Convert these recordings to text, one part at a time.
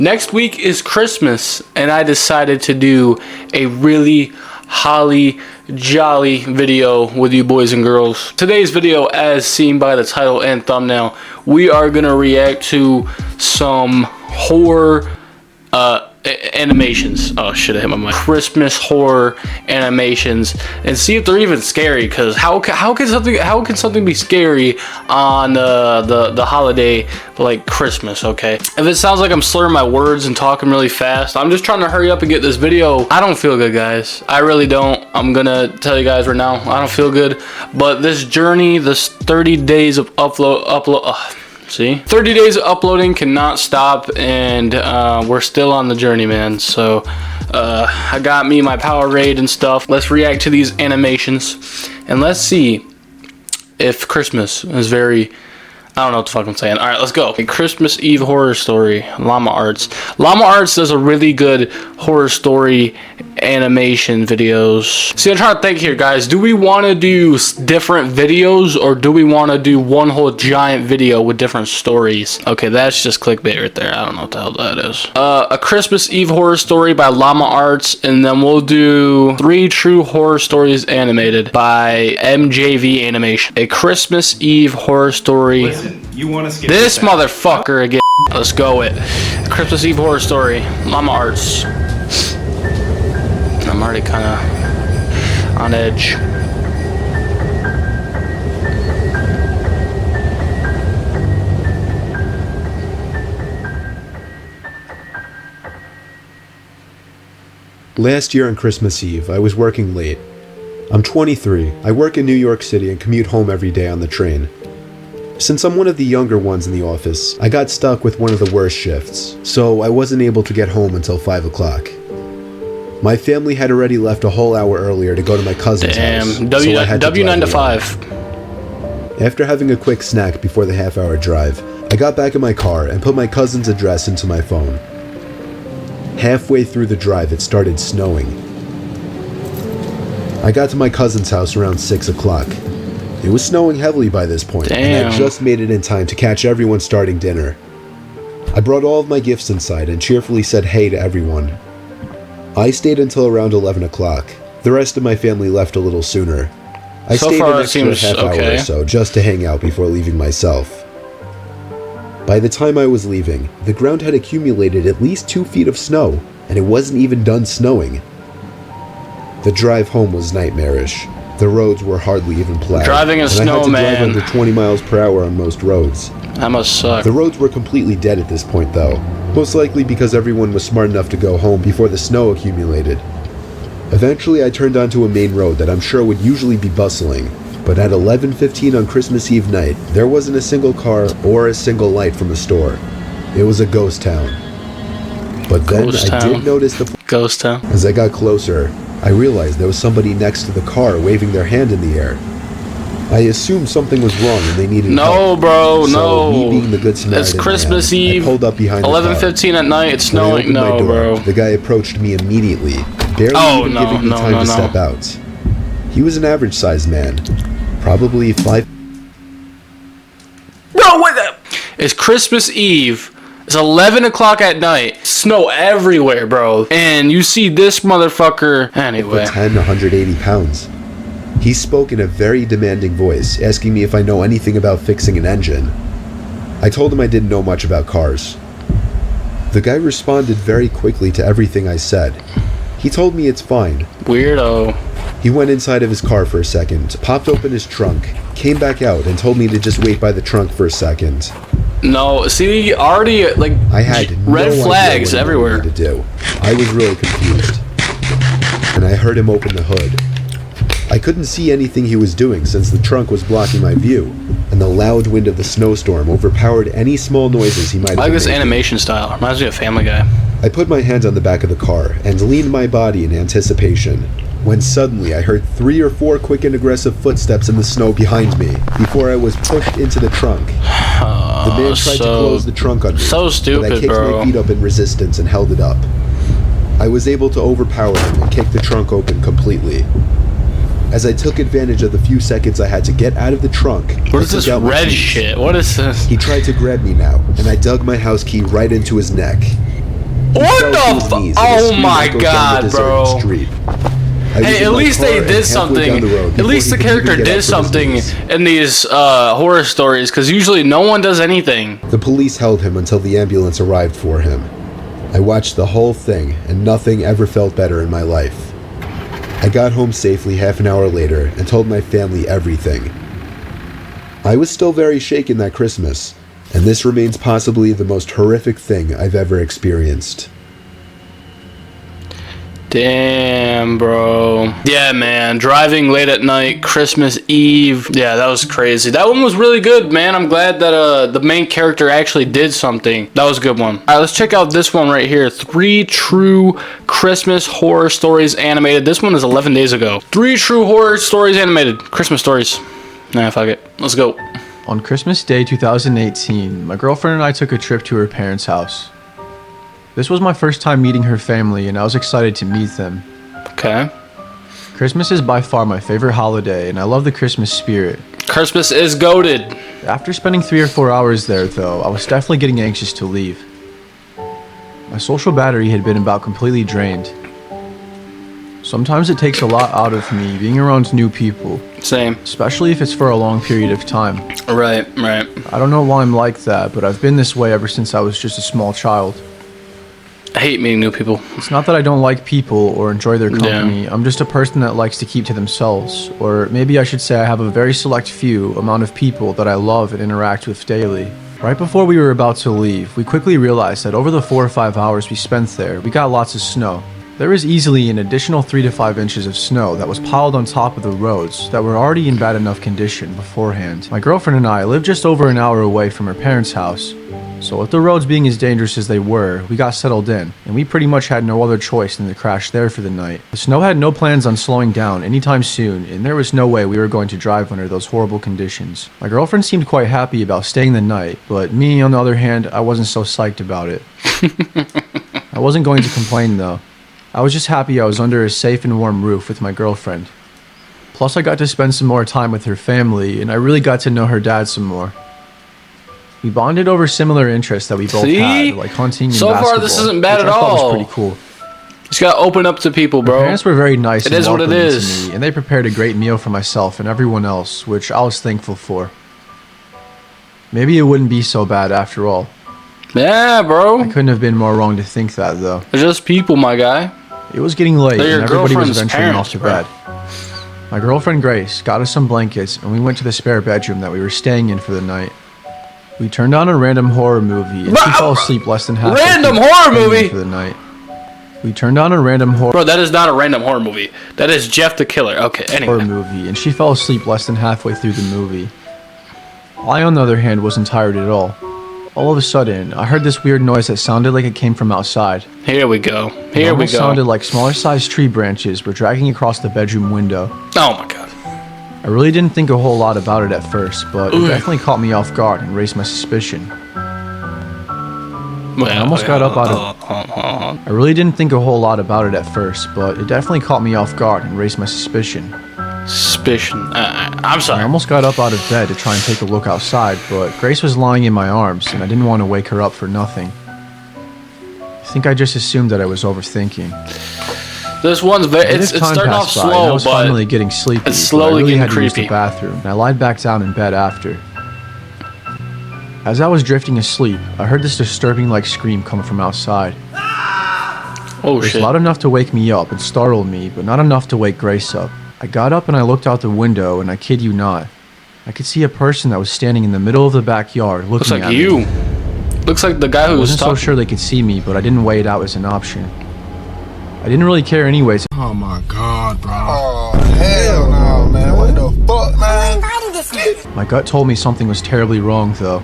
Next week is Christmas, and I decided to do a really holly jolly video with you boys and girls. Today's video, as seen by the title and thumbnail, we are gonna react to some horror animations. Oh shit, I hit my mic. Christmas horror animations, and see if they're even scary. Cause how can something be scary on the holiday like Christmas? Okay, if it sounds like I'm slurring my words and talking really fast, I'm just trying to hurry up and get this video. I don't feel good, guys. I really don't. I'm gonna tell you guys right now, I don't feel good. But this journey, this 30 days of upload. See, 30 days of uploading cannot stop, and we're still on the journey, man. So I got me my Powerade and stuff. Let's react to these animations, and let's see if Christmas is very, I don't know what the fuck I'm saying. All right, let's go. A Christmas Eve horror story, Llama Arts. Llama Arts does a really good horror story animation videos. See, I'm trying to think here, guys. Do we want to do different videos, or do we want to do one whole giant video with different stories? Okay, that's just clickbait right there. I don't know what the hell that is. A Christmas Eve horror story by Llama Arts, and then we'll do 3 true horror stories animated by MJV Animation. A Christmas Eve horror story. Listen, you want to skip this motherfucker again. Let's go it. Christmas Eve horror story, Llama Arts. I'm already kind of on edge. Last year on Christmas Eve, I was working late. I'm 23. I work in New York City and commute home every day on the train. Since I'm one of the younger ones in the office, I got stuck with one of the worst shifts, so I wasn't able to get home until 5 o'clock. My family had already left a whole hour earlier to go to my cousin's house, so I had to W9 to drive 5. After having a quick snack before the half-hour drive, I got back in my car and put my cousin's address into my phone. Halfway through the drive, it started snowing. I got to my cousin's house around 6 o'clock. It was snowing heavily by this point, and I just made it in time to catch everyone starting dinner. I brought all of my gifts inside and cheerfully said hey to everyone. I stayed until around 11 o'clock. The rest of my family left a little sooner. I stayed an extra half hour or so just to hang out before leaving myself. By the time I was leaving, the ground had accumulated at least 2 feet of snow, and it wasn't even done snowing. The drive home was nightmarish. The roads were hardly even plowed. Driving a snowman. I had to drive under 20 miles per hour on most roads. That must suck. The roads were completely dead at this point though, most likely because everyone was smart enough to go home before the snow accumulated. Eventually I turned onto a main road that I'm sure would usually be bustling, but at 11:15 on Christmas Eve night, there wasn't a single car or a single light from a store. It was a ghost town. But then I did notice the ghost town. As I got closer, I realized there was somebody next to the car waving their hand in the air. I assumed something was wrong and they needed help. Bro, so no. Me being the good Samaritan it's Christmas man, Eve. I pulled up behind 11:15 at night. It's snowing. No, door, bro. The guy approached me immediately, barely even giving me time to step out. He was an average-sized man, probably 5. Bro, what the? It's Christmas Eve. It's 11 o'clock at night. Snow everywhere, bro. And you see this motherfucker. Anyway. 10, 180 pounds. He spoke in a very demanding voice, asking me if I know anything about fixing an engine. I told him I didn't know much about cars. The guy responded very quickly to everything I said. He told me it's fine. Weirdo. He went inside of his car for a second, popped open his trunk, came back out, and told me to just wait by the trunk for a second. No, see, already, like, I had red flags everywhere. To do. I was really confused. And I heard him open the hood. I couldn't see anything he was doing since the trunk was blocking my view, and the loud wind of the snowstorm overpowered any small noises he might have I like this making. animation style. Reminds me of Family Guy. I put my hand on the back of the car and leaned my body in anticipation, when suddenly I heard 3 or 4 quick and aggressive footsteps in the snow behind me before I was pushed into the trunk. The man tried to close the trunk on me, so stupid, but I kicked my feet up in resistance and held it up. I was able to overpower him and kick the trunk open completely. As I took advantage of the few seconds I had to get out of the trunk, what is this red shit? What is this? He tried to grab me now, and I dug my house key right into his neck. What the fuck? Oh my god, bro. Hey, at least they did something. At least the character did something in these horror stories, because usually no one does anything. The police held him until the ambulance arrived for him. I watched the whole thing, and nothing ever felt better in my life. I got home safely half an hour later and told my family everything. I was still very shaken that Christmas, and this remains possibly the most horrific thing I've ever experienced. Damn, bro. Yeah, man. Driving late at night, Christmas Eve. Yeah, that was crazy. That one was really good, man. I'm glad that the main character actually did something. That was a good one. All right, let's check out this one right here. 3 True Christmas Horror Stories Animated. This one is 11 days ago. 3 True Horror Stories Animated. Christmas stories. Nah, fuck it. Let's go. On Christmas Day 2018, my girlfriend and I took a trip to her parents' house. This was my first time meeting her family, and I was excited to meet them. Okay. Christmas is by far my favorite holiday, and I love the Christmas spirit. Christmas is goated. After spending 3 or 4 hours there, though, I was definitely getting anxious to leave. My social battery had been about completely drained. Sometimes it takes a lot out of me being around new people. Same. Especially if it's for a long period of time. Right. I don't know why I'm like that, but I've been this way ever since I was just a small child. I hate meeting new people. It's not that I don't like people or enjoy their company. Yeah. I'm just a person that likes to keep to themselves. Or maybe I should say I have a very select few amount of people that I love and interact with daily. Right before we were about to leave, we quickly realized that over the 4 or 5 hours we spent there, we got lots of snow. There was easily an additional 3 to 5 inches of snow that was piled on top of the roads that were already in bad enough condition beforehand. My girlfriend and I lived just over an hour away from her parents' house. So with the roads being as dangerous as they were, we got settled in, and we pretty much had no other choice than to crash there for the night. The snow had no plans on slowing down anytime soon, and there was no way we were going to drive under those horrible conditions. My girlfriend seemed quite happy about staying the night, but me, on the other hand, I wasn't so psyched about it. I wasn't going to complain though. I was just happy I was under a safe and warm roof with my girlfriend. Plus I got to spend some more time with her family, and I really got to know her dad some more. We bonded over similar interests that we both had, like hunting and basketball. So far, this isn't bad at all. I thought was pretty cool. Just gotta open up to people, bro. My parents were very nice and welcoming to me, and they prepared a great meal for myself and everyone else, which I was thankful for. Maybe it wouldn't be so bad after all. Yeah, bro. I couldn't have been more wrong to think that, though. They're just people, my guy. It was getting late, and everybody was venturing off to bed. My girlfriend Grace got us some blankets, and we went to the spare bedroom that we were staying in for the night. We turned on a random horror movie, and she fell asleep less than half. Random horror movie for the night. We turned on a random horror. Bro, that is not a random horror movie. That is Jeff the Killer. Okay, anyway. Horror movie, and she fell asleep less than halfway through the movie. I, on the other hand, wasn't tired at all. All of a sudden, I heard this weird noise that sounded like it came from outside. Here we go. Here we go. It sounded like smaller-sized tree branches were dragging across the bedroom window. Oh my god. I really didn't think a whole lot about it at first, but it definitely caught me off guard and raised my suspicion. I almost got up out of... I really didn't think a whole lot about it at first, but it definitely caught me off guard and raised my suspicion. I'm sorry. I almost got up out of bed to try and take a look outside, but Grace was lying in my arms, and I didn't want to wake her up for nothing. I think I just assumed that I was overthinking. This one's it's starting off slow, I was finally getting sleepy. It's slowly getting creepy. To use the bathroom, and I lied back down in bed after. As I was drifting asleep, I heard this disturbing-like scream come from outside. Oh shit! It was loud enough to wake me up and startle me, but not enough to wake Grace up. I got up and I looked out the window, and I kid you not, I could see a person that was standing in the middle of the backyard looking at me. Looks like you. Looks like the guy who was talking. I wasn't so sure they could see me, but I didn't weigh it out as an option. I didn't really care anyways. Oh my god, bro. Oh, hell no, man. What the fuck, man? My gut told me something was terribly wrong, though.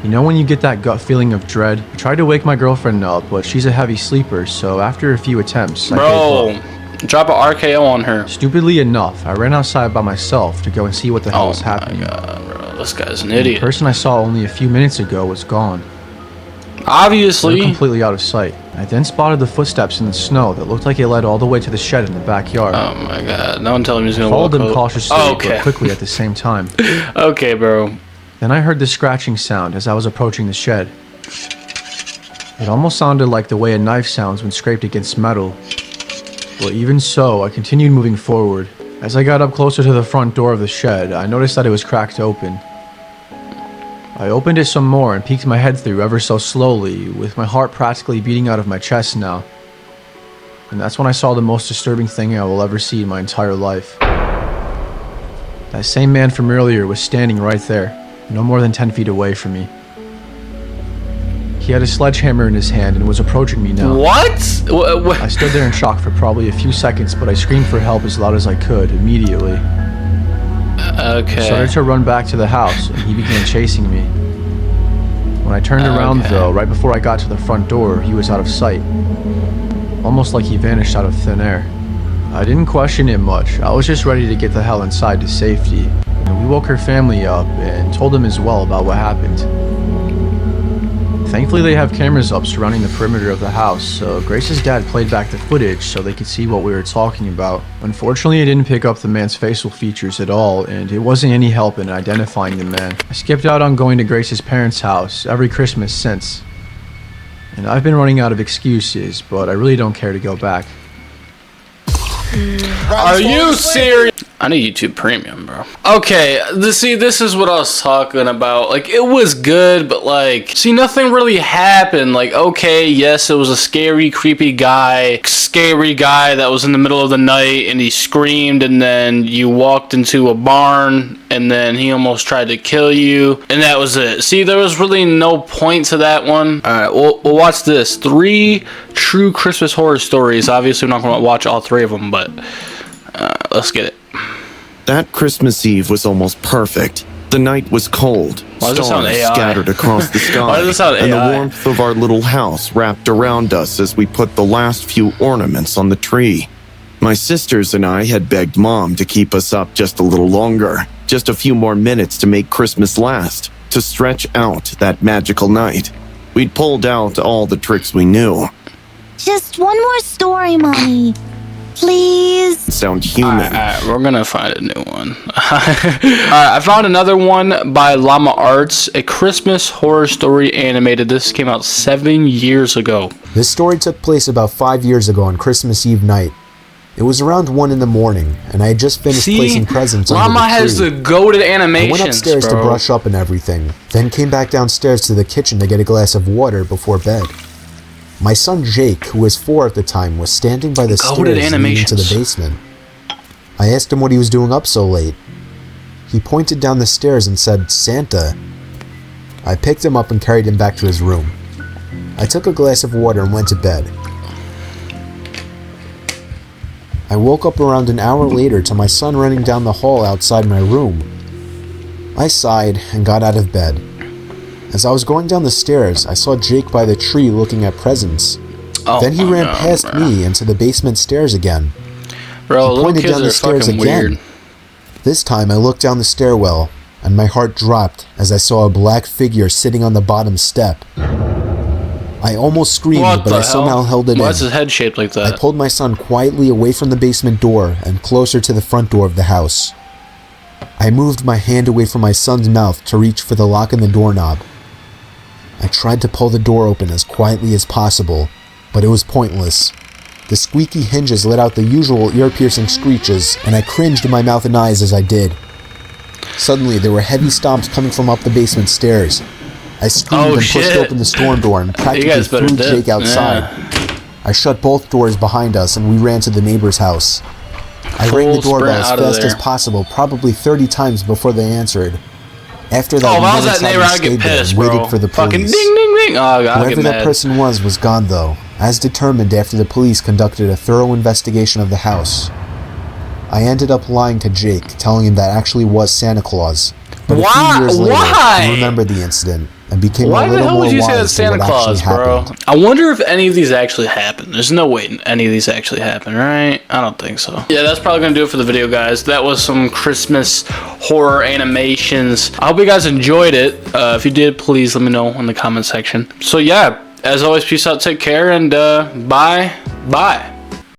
You know when you get that gut feeling of dread? I tried to wake my girlfriend up, but she's a heavy sleeper, so after a few attempts, I gave up. Drop an RKO on her. Stupidly enough, I ran outside by myself to go and see what the hell was happening. Oh my god, bro. This guy's an idiot. The person I saw only a few minutes ago was gone. Obviously. They were completely out of sight. I then spotted the footsteps in the snow that looked like it led all the way to the shed in the backyard. Oh my god. No one telling me he's gonna walk. Followed them cautiously, but quickly at the same time. Okay, bro. Then I heard the scratching sound as I was approaching the shed. It almost sounded like the way a knife sounds when scraped against metal. But even so, I continued moving forward. As I got up closer to the front door of the shed, I noticed that it was cracked open. I opened it some more and peeked my head through ever so slowly, with my heart practically beating out of my chest now. And that's when I saw the most disturbing thing I will ever see in my entire life. That same man from earlier was standing right there, no more than 10 feet away from me. He had a sledgehammer in his hand and was approaching me now. What? I stood there in shock for probably a few seconds, but I screamed for help as loud as I could immediately. Okay. I started to run back to the house, and he began chasing me. When I turned around, though, right before I got to the front door, he was out of sight. Almost like he vanished out of thin air. I didn't question it much. I was just ready to get the hell inside to safety. And we woke her family up and told them as well about what happened. Thankfully, they have cameras up surrounding the perimeter of the house, so Grace's dad played back the footage so they could see what we were talking about. Unfortunately, it didn't pick up the man's facial features at all, and it wasn't any help in identifying the man. I skipped out on going to Grace's parents' house every Christmas since. And I've been running out of excuses, but I really don't care to go back. Are you serious? I need YouTube Premium, bro. Okay, this is what I was talking about. Like, it was good, but like, see, nothing really happened. Like, okay, yes, it was a scary, creepy guy that was in the middle of the night, and he screamed, and then you walked into a barn, and then he almost tried to kill you, and that was it. See, there was really no point to that one. All right, we'll watch this. 3 true Christmas horror stories. Obviously, we're not going to watch all 3 of them, but let's get it. That Christmas Eve was almost perfect. The night was cold, stars scattered across the sky, Why does this sound and AI? the warmth of our little house wrapped around us as we put the last few ornaments on the tree. My sisters and I had begged Mom to keep us up just a little longer, just a few more minutes to make Christmas last, to stretch out that magical night. We'd pulled out all the tricks we knew. Just one more story, Mommy. Please. Sound human. Alright, we're gonna find a new one. I found another one by Llama Arts, a Christmas horror story animated. This came out 7 years ago. This story took place about 5 years ago on Christmas Eve night. It was around 1 in the morning, and I had just finished placing presents under the Llama tree. has the goated animations, I went upstairs bro. to brush up and everything, then came back downstairs to the kitchen to get a glass of water before bed. My son Jake, who was 4 at the time, was standing by the stairs leading to the basement. I asked him what he was doing up so late. He pointed down the stairs and said, "Santa." I picked him up and carried him back to his room. I took a glass of water and went to bed. I woke up around an hour later to my son running down the hall outside my room. I sighed and got out of bed. As I was going down the stairs, I saw Jake by the tree looking at presents. Then he ran past me into the basement stairs again. Bro, he pointed down the stairs again. Weird. This time I looked down the stairwell, and my heart dropped as I saw a black figure sitting on the bottom step. I almost screamed, but I somehow held it in. Why is his head shaped like that? I pulled my son quietly away from the basement door and closer to the front door of the house. I moved my hand away from my son's mouth to reach for the lock in the doorknob. I tried to pull the door open as quietly as possible, but it was pointless. The squeaky hinges let out the usual ear-piercing screeches, and I cringed in my mouth and eyes as I did. Suddenly, there were heavy stomps coming from up the basement stairs. I screamed and pushed open the storm door and practically threw Jake outside. Yeah. I shut both doors behind us and we ran to the neighbor's house. I rang the doorbell as fast as possible, probably 30 times before they answered. After that, we went inside and stayed there and waited for the police. Fucking ding, ding, ding. Oh, God, whoever that person was gone, though, as determined after the police conducted a thorough investigation of the house. I ended up lying to Jake, telling him that actually was Santa Claus. But a few years later, he remembered the incident and became a little more wise to what actually happened. I wonder if any of these actually happened. There's no way any of these actually happened, right? I don't think so. Yeah, that's probably gonna do it for the video, guys. That was some Christmas horror animations. I hope you guys enjoyed it. If you did, please let me know in the comment section. So yeah, as always, peace out, take care, and bye.